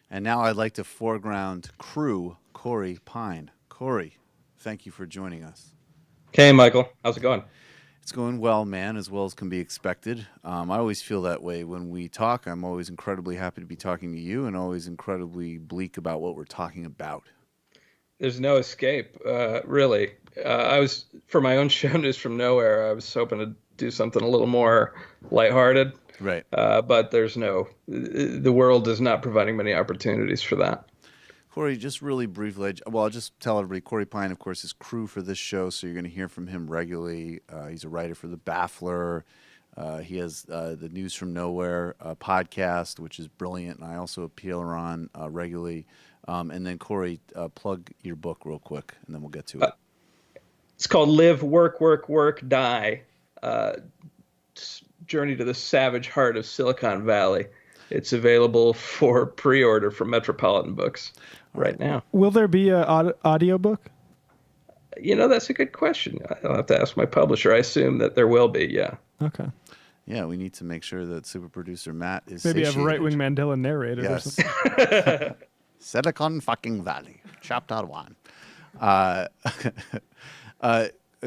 Speaker 1: And now I'd like to foreground crew Corey Pein. Corey, thank you for joining us.
Speaker 11: Hey, Michael. How's it going?
Speaker 1: It's going well, man, as well as can be expected. I always feel that way when we talk. I'm always incredibly happy to be talking to you and always incredibly bleak about what we're talking about.
Speaker 11: There's no escape, really. I was, for my own show, News from Nowhere, I was hoping to do something a little more lighthearted.
Speaker 1: Right.
Speaker 11: But the world is not providing many opportunities for that.
Speaker 1: Corey, just really briefly, I'll just tell everybody, Corey Pein, of course, is crew for this show, so you're going to hear from him regularly. He's a writer for The Baffler. He has the News from Nowhere podcast, which is brilliant, and I also appeal on regularly. And then, Corey, plug your book real quick, and then we'll get to it.
Speaker 11: It's called Live, Work, Work, Work, Die, Journey to the Savage Heart of Silicon Valley. It's available for pre-order from Metropolitan Books right now.
Speaker 3: Will there be an audiobook?
Speaker 11: That's a good question. I'll have to ask my publisher. I assume that there will be, yeah.
Speaker 3: Okay.
Speaker 1: Yeah, we need to make sure that super producer Matt is
Speaker 3: maybe
Speaker 1: satiated.
Speaker 3: have a right-wing Mandela narrator or something.
Speaker 1: Silicon fucking Valley, chapter 1.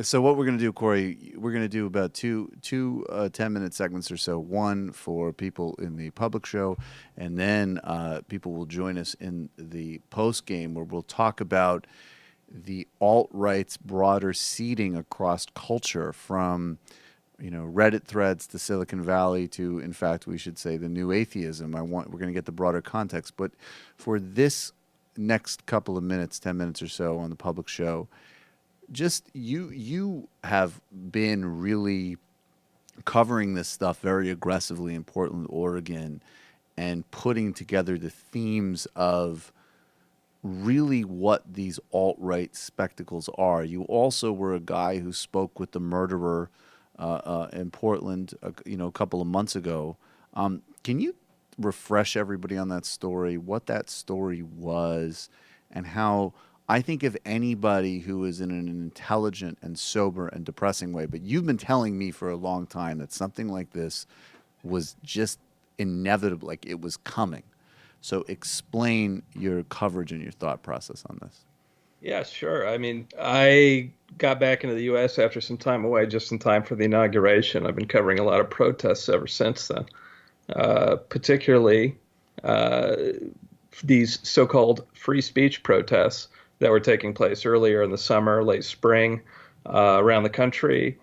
Speaker 1: So what we're going to do, Corey, we're going to do about two 10-minute segments or so. One for people in the public show, and then people will join us in the post game where we'll talk about the alt-right's broader seeding across culture, from Reddit threads to Silicon Valley to, in fact, we should say the new atheism. We're going to get the broader context, but for this next couple of minutes, 10 minutes or so on the public show, just you have been really covering this stuff very aggressively in Portland, Oregon, and putting together the themes of really what these alt-right spectacles are. You also were a guy who spoke with the murderer in Portland, a couple of months ago. Can you refresh everybody on that story, what that story was, and how I think if anybody who is in an intelligent and sober and depressing way, but you've been telling me for a long time that something like this was just inevitable, like it was coming. So explain your coverage and your thought process on this.
Speaker 11: Yeah, sure. I mean, I got back into the U.S. after some time away, just in time for the inauguration. I've been covering a lot of protests ever since then, particularly these so-called free speech protests that were taking place earlier in the summer, late spring, around the country,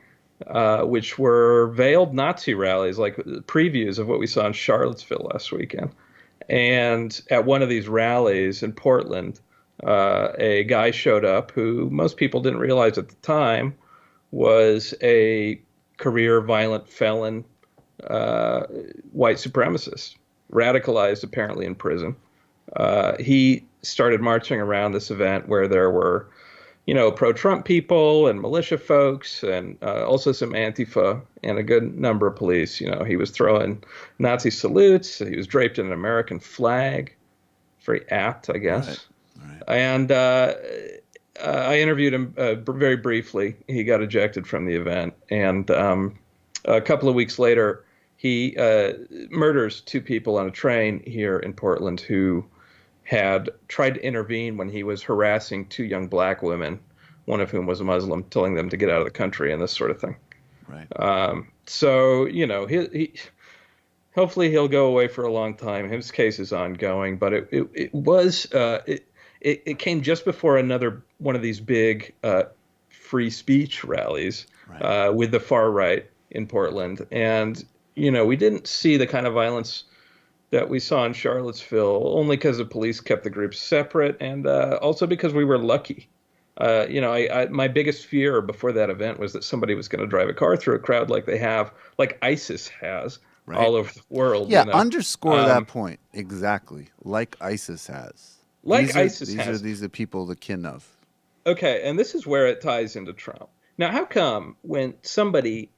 Speaker 11: which were veiled Nazi rallies, like previews of what we saw in Charlottesville last weekend. And at one of these rallies in Portland, a guy showed up who most people didn't realize at the time was a career violent felon, white supremacist, radicalized apparently in prison. He started marching around this event where there were, pro-Trump people and militia folks and also some Antifa and a good number of police. He was throwing Nazi salutes. He was draped in an American flag. Very apt, I guess.
Speaker 1: Right. Right.
Speaker 11: And I interviewed him very briefly. He got ejected from the event. And a couple of weeks later, he murders 2 people on a train here in Portland who had tried to intervene when he was harassing 2 young black women, one of whom was a Muslim, telling them to get out of the country and this sort of thing.
Speaker 1: Right.
Speaker 11: So, he hopefully he'll go away for a long time. His case is ongoing, but it came just before another one of these big free speech rallies with the far right in Portland. And, we didn't see the kind of violence that we saw in Charlottesville, only because the police kept the groups separate and also because we were lucky. My biggest fear before that event was that somebody was going to drive a car through a crowd like ISIS has all over the world.
Speaker 1: Yeah, underscore that point. Exactly. Like ISIS has. These are people the kin of.
Speaker 11: Okay, and this is where it ties into Trump. Now, how come when somebody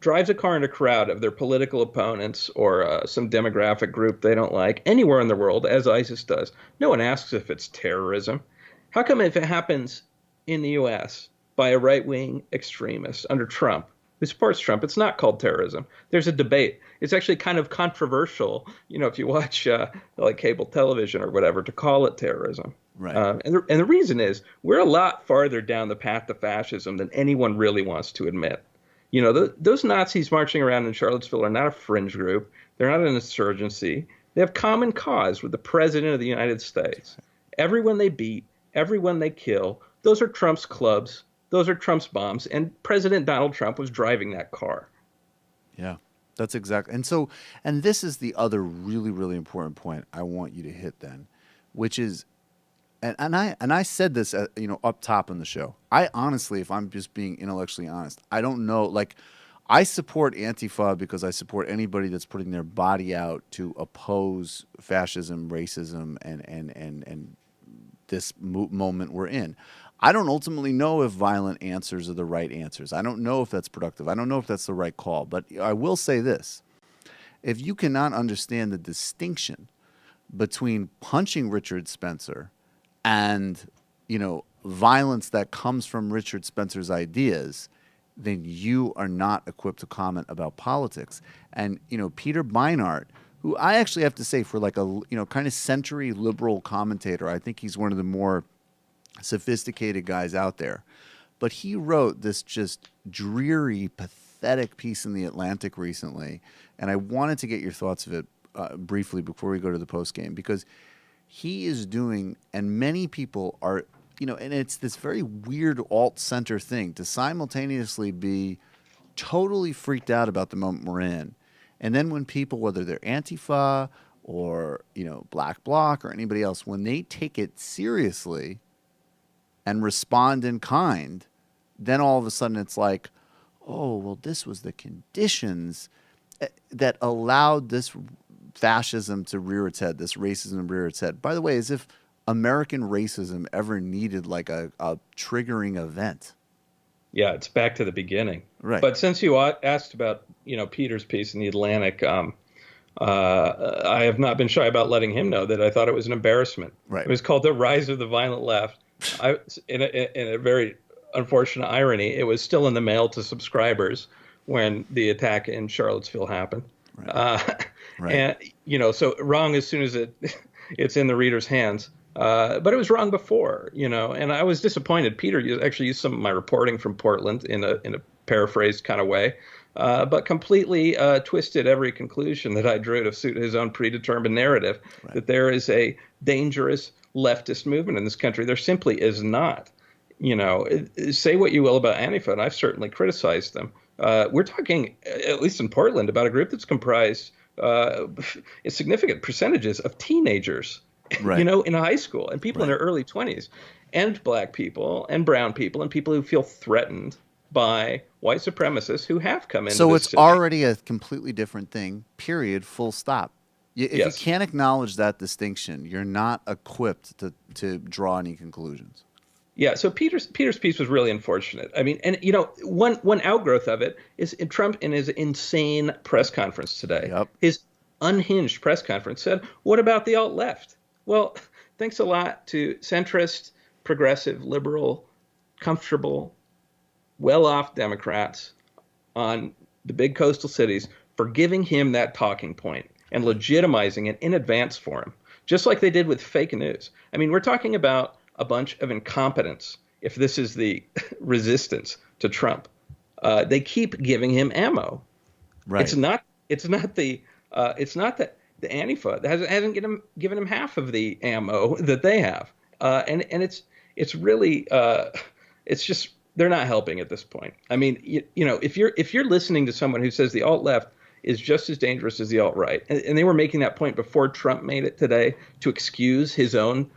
Speaker 11: drives a car in a crowd of their political opponents or some demographic group they don't like anywhere in the world, as ISIS does, no one asks if it's terrorism? How come if it happens in the U.S. by a right-wing extremist under Trump, who supports Trump, it's not called terrorism? There's a debate. It's actually kind of controversial, if you watch like cable television or whatever, to call it terrorism.
Speaker 1: Right.
Speaker 11: And the reason is we're a lot farther down the path to fascism than anyone really wants to admit. Those Nazis marching around in Charlottesville are not a fringe group. They're not an insurgency. They have common cause with the president of the United States. Everyone they beat, everyone they kill, those are Trump's clubs. Those are Trump's bombs. And President Donald Trump was driving that car.
Speaker 1: Yeah, that's exactly. And this is the other really, really important point I want you to hit then, which is, and I said this, up top in the show. I honestly, if I'm just being intellectually honest, I don't know. Like, I support Antifa because I support anybody that's putting their body out to oppose fascism, racism, and this moment we're in. I don't ultimately know if violent answers are the right answers. I don't know if that's productive. I don't know if that's the right call. But I will say this. If you cannot understand the distinction between punching Richard Spencer and, violence that comes from Richard Spencer's ideas, then you are not equipped to comment about politics. And, Peter Beinart, who I actually have to say for like a, kind of century liberal commentator, I think he's one of the more sophisticated guys out there. But he wrote this just dreary, pathetic piece in The Atlantic recently, and I wanted to get your thoughts of it briefly before we go to the post game, because he is doing, and many people are, and it's this very weird alt-center thing to simultaneously be totally freaked out about the moment we're in. And then when people, whether they're Antifa or, Black Bloc or anybody else, when they take it seriously and respond in kind, then all of a sudden it's like, oh, well, this was the conditions that allowed this fascism to rear its head, this racism to rear its head. By the way, as if American racism ever needed like a triggering event.
Speaker 11: Yeah, it's back to the beginning.
Speaker 1: Right.
Speaker 11: But since you asked about, Peter's piece in The Atlantic, I have not been shy about letting him know that I thought it was an embarrassment.
Speaker 1: Right.
Speaker 11: It was called The Rise of the Violent Left. In a very unfortunate irony, it was still in the mail to subscribers when the attack in Charlottesville happened.
Speaker 1: Right.
Speaker 11: And, so wrong as soon as it's in the reader's hands. But it was wrong before, and I was disappointed. Peter actually used some of my reporting from Portland in a paraphrased kind of way, but completely twisted every conclusion that I drew to suit his own predetermined narrative, that there is a dangerous leftist movement in this country. There simply is not. Say what you will about Antifa, and I've certainly criticized them. We're talking, at least in Portland, about a group that's comprised in significant percentages of teenagers, in high school, and people in their early 20s, and black people and brown people and people who feel threatened by white supremacists who have come into
Speaker 1: So
Speaker 11: this
Speaker 1: it's
Speaker 11: city.
Speaker 1: already a completely different thing, period, full stop. If
Speaker 11: Yes.
Speaker 1: you can't acknowledge that distinction, you're not equipped to draw any conclusions.
Speaker 11: Yeah, so Peter's piece was really unfortunate. I mean, and one outgrowth of it is Trump in his insane press conference today. His unhinged press conference said, "What about the alt-left?" Well, thanks a lot to centrist, progressive, liberal, comfortable, well-off Democrats on the big coastal cities for giving him that talking point and legitimizing it in advance for him, just like they did with fake news. I mean, we're talking about a bunch of incompetence if this is the resistance to Trump. They keep giving him ammo.
Speaker 1: Right.
Speaker 11: It's not the Antifa that hasn't given him half of the ammo that they have. And it's really it's just they're not helping at this point. I mean, if you're listening to someone who says the alt-left is just as dangerous as the alt-right, and they were making that point before Trump made it today to excuse his own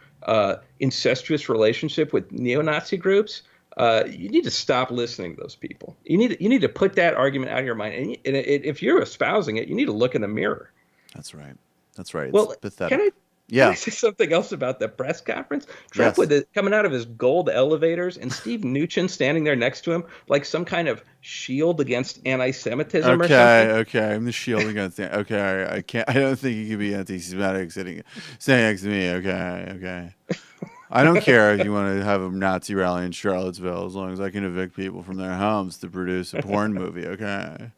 Speaker 11: incestuous relationship with neo-Nazi groups, you need to stop listening to those people. You need to put that argument out of your mind. And if you're espousing it, you need to look in the mirror.
Speaker 1: That's right. That's right.
Speaker 11: Well,
Speaker 1: it's pathetic.
Speaker 11: Can I say something else about the press conference? Trump coming out of his gold elevators and Steve Mnuchin standing there next to him like some kind of shield against anti-Semitism or something.
Speaker 1: Okay. I'm the shield against it. Okay. I can't. I don't think you can be anti-Semitic sitting next to me. Okay. I don't care if you want to have a Nazi rally in Charlottesville as long as I can evict people from their homes to produce a porn movie. Okay.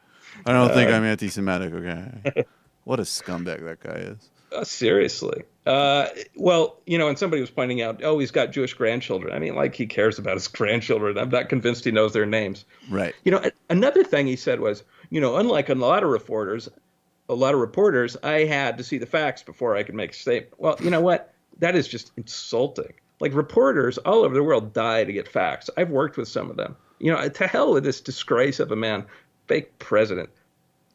Speaker 1: I don't think I'm anti-Semitic. Okay. What a scumbag that guy is.
Speaker 11: Seriously. Well, and somebody was pointing out, he's got Jewish grandchildren. I mean, like he cares about his grandchildren. I'm not convinced he knows their names.
Speaker 1: Right.
Speaker 11: Another thing he said was, unlike a lot of reporters, I had to see the facts before I could make a statement. Well, you know what? That is just insulting. Like reporters all over the world die to get facts. I've worked with some of them. To hell with this disgrace of a man, fake president.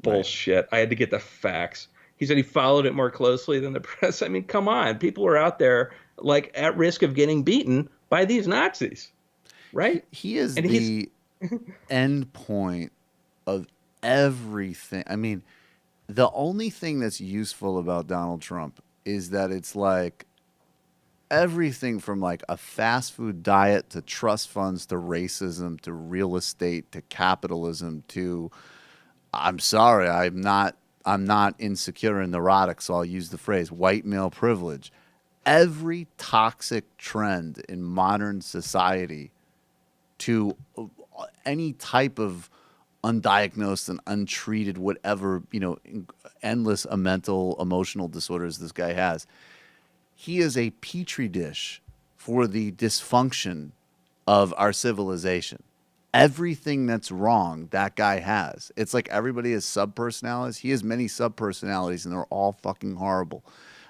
Speaker 11: Bullshit. I had to get the facts. He said he followed it more closely than the press. I mean, come on. People were out there like at risk of getting beaten by these Nazis, right?
Speaker 1: He is the end point of everything. I mean, the only thing that's useful about Donald Trump is that it's like everything from like a fast food diet to trust funds to racism to real estate to capitalism to, I'm sorry, I'm not insecure and neurotic, so I'll use the phrase white male privilege. Every toxic trend in modern society to any type of undiagnosed and untreated, whatever, endless mental, emotional disorders this guy has. He is a petri dish for the dysfunction of our civilization. Everything that's wrong, that guy has. It's like everybody has subpersonalities. He has many subpersonalities, and they're all fucking horrible.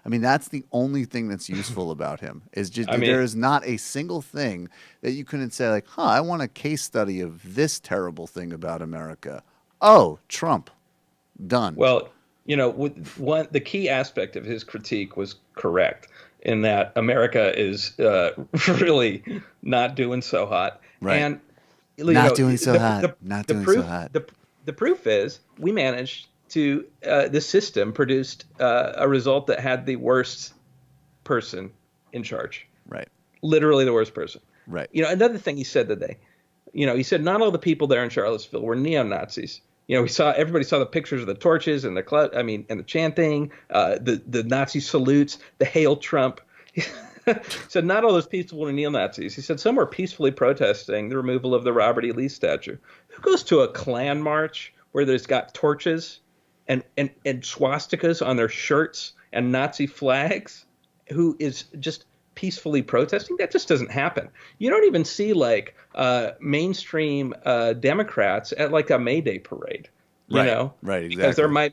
Speaker 1: I mean, that's the only thing that's useful about him. Is just there is not a single thing that you couldn't say like, I want a case study of this terrible thing about America. Oh, Trump. Done.
Speaker 11: Well, the key aspect of his critique was correct in that America is really not doing so hot.
Speaker 1: Right.
Speaker 11: And
Speaker 1: not doing so hot.
Speaker 11: The proof is we managed to the system produced a result that had the worst person in charge.
Speaker 1: Right.
Speaker 11: Literally the worst person.
Speaker 1: Right.
Speaker 11: Another thing he said today. He said not all the people there in Charlottesville were neo-Nazis. Everybody saw the pictures of the torches and and the chanting, the Nazi salutes, the Hail Trump. He said not all those people were neo-Nazis. He said some were peacefully protesting the removal of the Robert E. Lee statue. Who goes to a Klan march where there's got torches and swastikas on their shirts and Nazi flags? Who is just peacefully protesting. That just doesn't happen. You don't even see like mainstream Democrats at like a May Day parade. You know,
Speaker 1: right, exactly.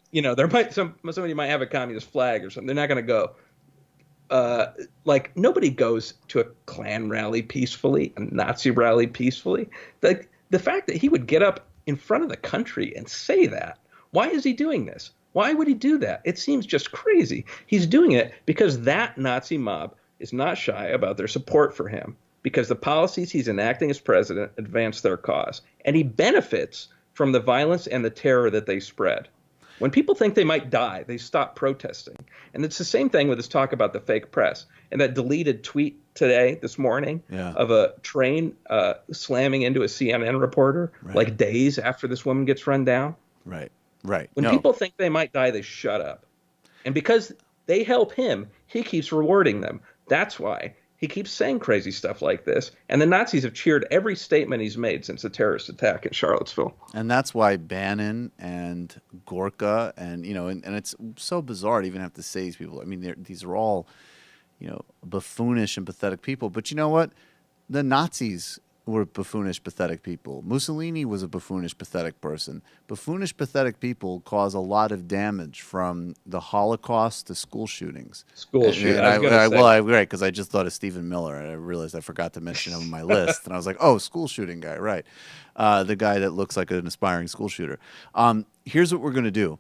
Speaker 11: Because somebody might have a communist flag or something. They're not going to go. Like nobody goes to a Klan rally peacefully, a Nazi rally peacefully. Like the fact that he would get up in front of the country and say that. Why is he doing this? Why would he do that? It seems just crazy. He's doing it because that Nazi mob is not shy about their support for him, because the policies he's enacting as president advance their cause, and he benefits from the violence and the terror that they spread. When people think they might die, they stop protesting. And it's the same thing with this talk about the fake press and that deleted tweet this morning of a train slamming into a CNN reporter like days after this woman gets run down.
Speaker 1: Right.
Speaker 11: When people think they might die, they shut up. And because they help him, he keeps rewarding them. That's why he keeps saying crazy stuff like this. And the Nazis have cheered every statement he's made since the terrorist attack in Charlottesville.
Speaker 1: And that's why Bannon and Gorka and it's so bizarre to even have to say these people. I mean, these are all, buffoonish and pathetic people. But you know what? The Nazis were buffoonish, pathetic people. Mussolini was a buffoonish, pathetic person. Buffoonish, pathetic people cause a lot of damage, from the Holocaust to school shootings. Right, because I just thought of Stephen Miller, and I realized I forgot to mention him on my list. And I was like, oh, school shooting guy, right. The guy that looks like an aspiring school shooter. Here's what we're going to do.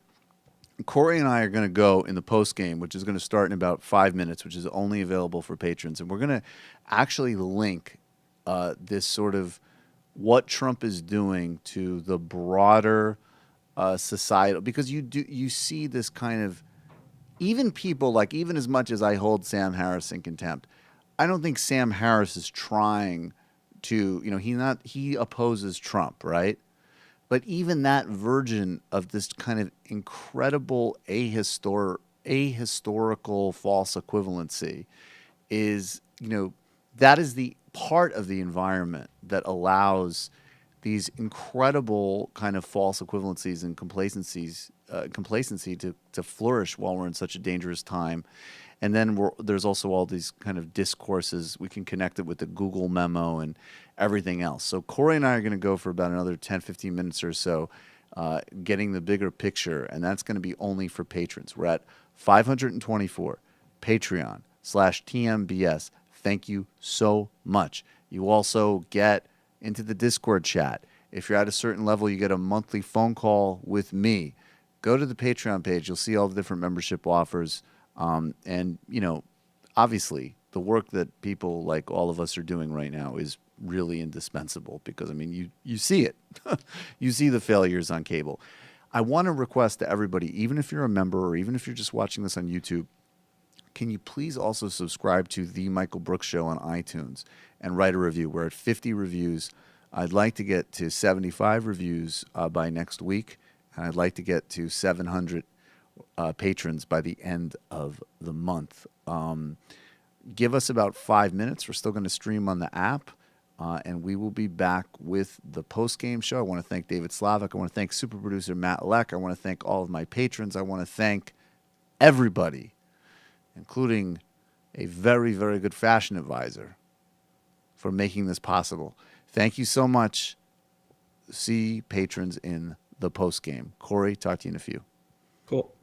Speaker 1: Corey and I are going to go in the post game, which is going to start in about 5 minutes, which is only available for patrons. And we're going to actually link this sort of what Trump is doing to the broader societal, because you see this kind of, even people like, even as much as I hold Sam Harris in contempt, I don't think Sam Harris is trying to, he opposes Trump, right? But even that version of this kind of incredible ahistorical false equivalency is, that is the part of the environment that allows these incredible kind of false equivalencies and complacency to flourish while we're in such a dangerous time. And then there's also all these kind of discourses. We can connect it with the Google memo and everything else. So Corey and I are going to go for about another 10, 15 minutes or so, getting the bigger picture. And that's going to be only for patrons. We're at 524, Patreon/TMBS. Thank you so much. You also get into the Discord chat. If you're at a certain level, you get a monthly phone call with me. Go to the Patreon page. You'll see all the different membership offers. And, obviously, the work that people like all of us are doing right now is really indispensable because, you see it. You see the failures on cable. I want to request to everybody, even if you're a member or even if you're just watching this on YouTube, can you please also subscribe to The Michael Brooks Show on iTunes and write a review? We're at 50 reviews. I'd like to get to 75 reviews by next week, and I'd like to get to 700 patrons by the end of the month. Give us about 5 minutes. We're still going to stream on the app, and we will be back with the post-game show. I want to thank David Slavic. I want to thank super producer Matt Leck. I want to thank all of my patrons. I want to thank everybody, including a very, very good fashion advisor, for making this possible. Thank you so much. See patrons in the post game. Corey, talk to you in a few.
Speaker 11: Cool.